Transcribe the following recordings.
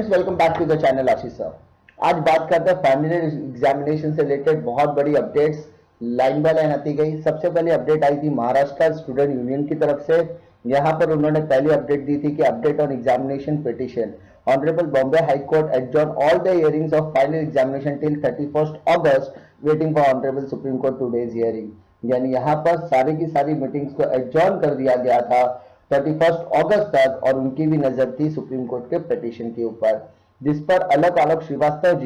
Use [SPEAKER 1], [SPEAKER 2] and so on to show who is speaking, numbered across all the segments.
[SPEAKER 1] Friends, welcome back to the channel Ashish sir. आज बात करते हैं फाइनल एग्जामिनेशन से रिलेटेड बहुत बड़ी अपडेट्स लाइन बाय लाइन आती गई। सबसे पहले अपडेट आई थी महाराष्ट्र स्टूडेंट यूनियन की तरफ से। यहां पर उन्होंने पहली अपडेट दी थी कि update on examination petition, honourable Bombay high court adjourn all the hearings of final examination till 31 August, waiting for honourable supreme court today's hearing. यानी यहां पर सारी की सारी मीटिंग्स को एडजॉर्न कर दिया गया था 31 अगस्त तक, और उनकी भी नजर थी सुप्रीम कोर्ट के पिटीशन के ऊपर, जिस पर अलग अलग श्रीवास्तव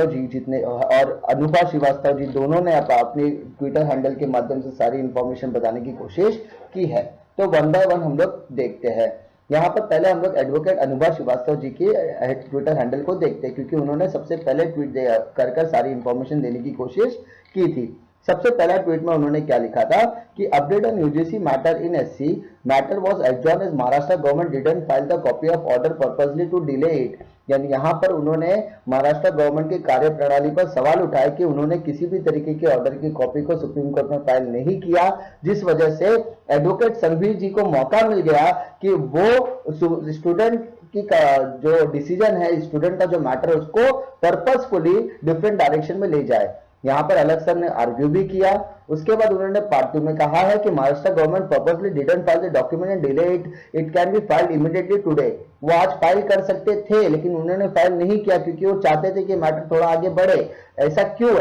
[SPEAKER 1] जी जितने और अनुभा श्रीवास्तव जी दोनों ने अपने ट्विटर हैंडल के माध्यम से सारी इंफॉर्मेशन बताने की कोशिश की है। तो वन बाय वन हम लोग देखते हैं। यहाँ पर पहले हम लोग एडवोकेट अनुभा श्रीवास्तव जी की ट्विटर हैंडल को देखते हैं, क्योंकि उन्होंने सबसे पहले ट्वीट कर सारी इंफॉर्मेशन देने की कोशिश की थी। सबसे पहला ट्वीट में उन्होंने क्या लिखा था कि update on UGC matter in SC matter was adjourn as Maharashtra government didn't file the copy of order purposely to delay it. यानी यहाँ पर उन्होंने महाराष्ट्र गवर्नमेंट की कार्य प्रणाली पर सवाल उठाया कि उन्होंने किसी भी तरीके के ऑर्डर की कॉपी को सुप्रीम कोर्ट में फाइल नहीं किया, जिस वजह से एडवोकेट संघवी जी को मौका मिल गया कि वो स्टूडेंट की जो डिसीजन है, स्टूडेंट का जो मैटर है, उसको पर्पसफुली डिफरेंट डायरेक्शन में ले जाए। यहाँ पर अलग सर ने आर्ग्यू भी किया। उसके बाद उन्होंने पार्ट 2 में कहा है कि Maharashtra government purposely didn't file the document and delay it can be filed immediately today. वो आज फाइल कर सकते थे, लेकिन उन्होंने फाइल नहीं किया क्योंकि वो चाहते थे कि मैटर थोड़ा आगे बढ़े। ऐसा क्यों?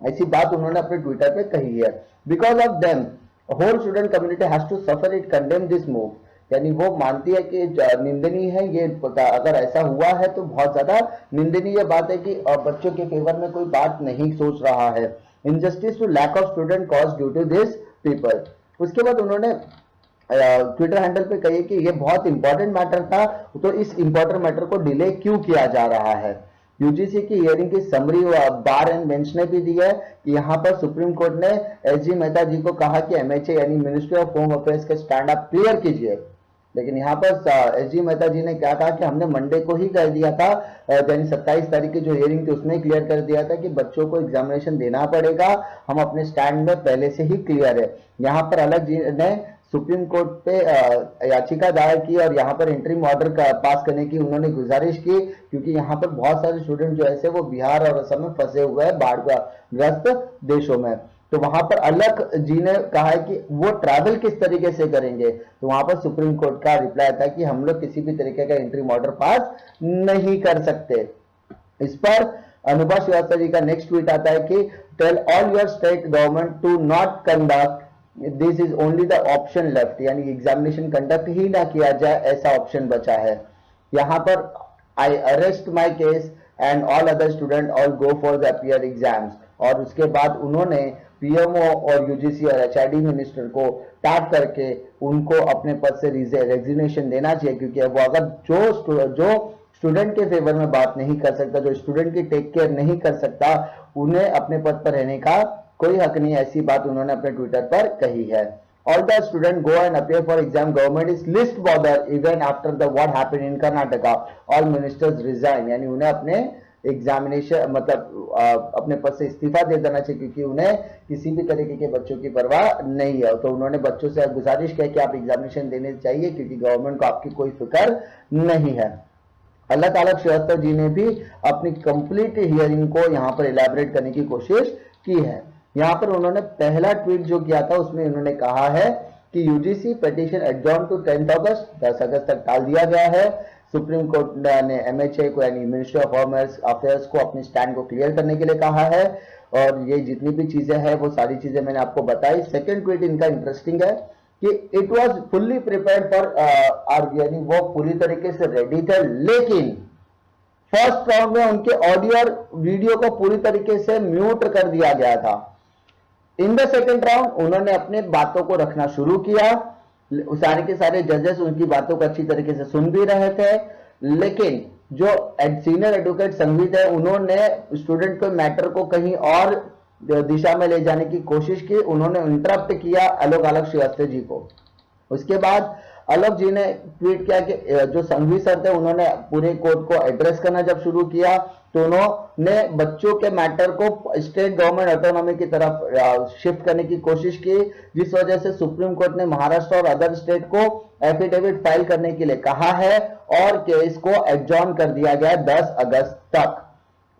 [SPEAKER 1] ऐसी बात उन्होंने अपने ट्विटर पे कही है। Because of them whole student community has to suffer it, condemn this move. यानी वो मानती है कि निंदनीय है ये, अगर ऐसा हुआ है तो बहुत ज्यादा निंदनीय बात है कि बच्चों के फेवर में कोई बात नहीं सोच रहा है। Injustice to lack of student cause due to this people. उसके बाद उन्होंने ट्विटर हैंडल पे कही कि ये बहुत इंपॉर्टेंट मैटर था, तो इस इंपॉर्टेंट मैटर को डिले क्यों किया जा रहा है। यूजीसी की हियरिंग की समरी बार एंड बेंच ने भी दी है कि यहाँ पर सुप्रीम कोर्ट ने एसजी मेहता जी को कहा कि एमएचए यानी मिनिस्ट्री ऑफ होम अफेयर्स के स्टैंड आप क्लियर कीजिए। लेकिन यहाँ पर एसजी मेहता जी ने क्या कहा कि हमने मंडे को ही कर दिया था, यानी 27 तारीख की जो हियरिंग थी उसमें क्लियर कर दिया था कि बच्चों को एग्जामिनेशन देना पड़ेगा, हम अपने स्टैंड में पहले से ही क्लियर है। यहाँ पर अलग जी ने सुप्रीम कोर्ट पे याचिका दायर की और यहाँ पर इंटरिम ऑर्डर पास करने की उन्होंने गुजारिश की, क्योंकि यहाँ पर बहुत सारे स्टूडेंट जो ऐसे वो बिहार और असम में फंसे हुए हैं बाढ़ ग्रस्त देशों में। तो वहां पर अलग जी ने कहा है कि वो ट्रैवल किस तरीके से करेंगे। तो वहां पर सुप्रीम कोर्ट का रिप्लाई था कि हम लोग किसी भी तरीके का इंटरिम ऑर्डर पास नहीं कर सकते। इस पर अनुभा श्रीवास्तव जी का नेक्स्ट ट्वीट आता है कि tell all your state government to not conduct, this is only the option left. यानी एग्जामिनेशन कंडक्ट ही ना किया जाए, ऐसा ऑप्शन बचा है। यहाँ पर I arrest my case and all other student all go for the appear exams. और उसके बाद उन्होंने पीएमओ और यूजीसी और एचआरडी मिनिस्टर को टैग करके उनको अपने पद से रेजिग्नेशन देना चाहिए, क्योंकि वो अगर जो स्टूडेंट के फेवर में बात नहीं कर सकता, जो स्टूडेंट की टेक केयर नहीं कर सकता, उन्हें अपने पद पर रहने का कोई हक नहीं। ऐसी बात उन्होंने अपने ट्विटर पर कही है। All the student go and appear for exam, government is list bother even after the what happened in Karnataka, all ministers resign. यानी उन्हें अपने एग्जामिनेशन अपने पद से इस्तीफा दे देना चाहिए, क्योंकि उन्हें किसी भी तरीके के बच्चों की परवाह नहीं है। तो उन्होंने बच्चों से गुजारिश किया कि आप एग्जामिनेशन देने चाहिए, क्योंकि गवर्नमेंट को आपकी कोई फिक्र नहीं है। अलग अलग श्रीवास्तव जी ने भी अपनी कंप्लीट हियरिंग को यहाँ पर इलैबोरेट करने की कोशिश की है। यहाँ पर उन्होंने पहला ट्वीट जो किया था उसमें उन्होंने कहा है कि यूजीसी पिटीशन एडजॉर्न टू 10 अगस्त, 10 अगस्त तक टाल दिया गया है। सुप्रीम कोर्ट ने एमएचए को यानी मिनिस्ट्री ऑफ होम अफेयर्स को अपने स्टैंड को क्लियर करने के लिए कहा है, और ये जितनी भी चीजें हैं वो सारी चीजें मैंने आपको बताई। सेकंड ट्वीट इनका इंटरेस्टिंग है कि it was fully prepared for यानी वो पूरी तरीके से रेडी थे, लेकिन फर्स्ट राउंड में उनके ऑडियो और वीडियो को पूरी तरीके से म्यूट कर दिया गया था। इन द सेकेंड राउंड उन्होंने अपने बातों को रखना शुरू किया, सारे के सारे जजेस उनकी बातों को अच्छी तरीके से सुन भी रहे थे, लेकिन जो सीनियर एडवोकेट संघवी थे उन्होंने स्टूडेंट के मैटर को कहीं और दिशा में ले जाने की कोशिश की। उन्होंने इंटरप्ट किया अलग अलग श्रीवास्तव जी को। उसके बाद आलोक जी ने ट्वीट किया कि जो संघवी सर थे उन्होंने पूरे कोर्ट को एड्रेस करना जब शुरू किया तो उन्होंने बच्चों के मैटर को स्टेट गवर्नमेंट ऑटोनॉमी की तरफ शिफ्ट करने की कोशिश की, जिस वजह से सुप्रीम कोर्ट ने महाराष्ट्र और अदर स्टेट को एफिडेविट फाइल करने के लिए कहा है और केस को एडजॉर्न कर दिया गया 10 अगस्त तक।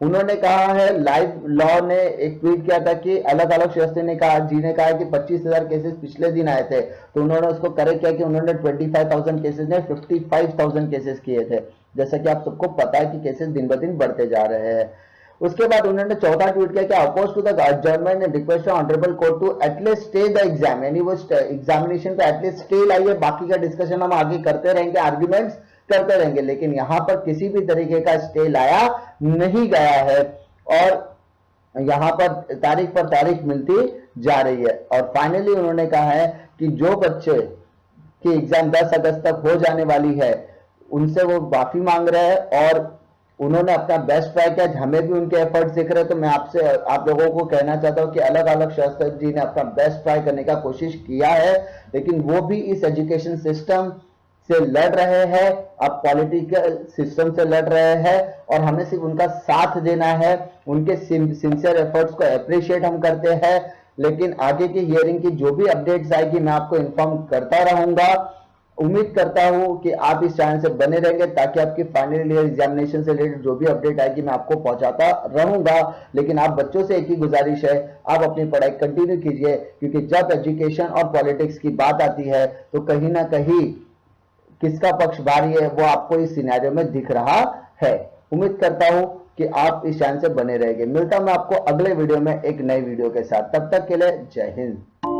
[SPEAKER 1] उन्होंने कहा है, लाइव लॉ ने एक ट्वीट किया था कि अलग अलग शास्त्री ने कहा, जी ने कहा कि 25,000 केसेस पिछले दिन आए थे, तो उन्होंने उसको करेक्ट किया कि उन्होंने 25,000 केसेस ने 55,000 केसेस किए थे। जैसा कि आप सबको पता है कि केसेस दिन ब दिन बढ़ते जा रहे हैं। उसके बाद उन्होंने चौथा ट्वीट किया कि oppose to the government and request honourable court to at least stay the exam, यानी वो एग्जामिनेशन पे एटलीस्ट स्टे लाइए, बाकी का डिस्कशन हम आगे करते रहेंगे, आर्ग्यूमेंट्स करते रहेंगे, लेकिन यहां पर किसी भी तरीके का स्टे लाया नहीं गया है और यहां पर तारीख मिलती जा रही है। और फाइनली उन्होंने कहा है कि जो बच्चे की एग्जाम 10 अगस्त तक हो जाने वाली है उनसे वो माफी मांग रहे हैं और उन्होंने अपना बेस्ट ट्राई किया। हमें भी उनके एफर्ट्स दिख रहे हैं, तो मैं आपसे आप लोगों को कहना चाहता हूं कि अलग अलग शास्त्री जी ने अपना बेस्ट ट्राई करने का कोशिश किया है, लेकिन वो भी इस एजुकेशन सिस्टम से लड़ रहे हैं, अब पॉलिटिकल सिस्टम से लड़ रहे हैं और हमें सिर्फ उनका साथ देना है। उनके सिंसियर एफर्ट्स को अप्रिशिएट हम करते हैं, लेकिन आगे की हियरिंग की जो भी अपडेट्स आएगी मैं आपको इन्फॉर्म करता रहूंगा। उम्मीद करता हूं कि आप इस चैनल से बने रहेंगे ताकि आपकी फाइनल ईयर एग्जामिनेशन से रिलेटेड जो भी अपडेट आएगी मैं आपको पहुंचाता रहूंगा। लेकिन आप बच्चों से एक ही गुजारिश है, आप अपनी पढ़ाई कंटिन्यू कीजिए, क्योंकि जब एजुकेशन और पॉलिटिक्स की बात आती है तो कहीं ना कहीं किसका पक्ष भारी है वो आपको इस सिनेरियो में दिख रहा है। उम्मीद करता हूं कि आप इस चैनल से बने रहेंगे। मिलता हूं मैं आपको अगले वीडियो में एक नई वीडियो के साथ, तब तक के लिए जय हिंद।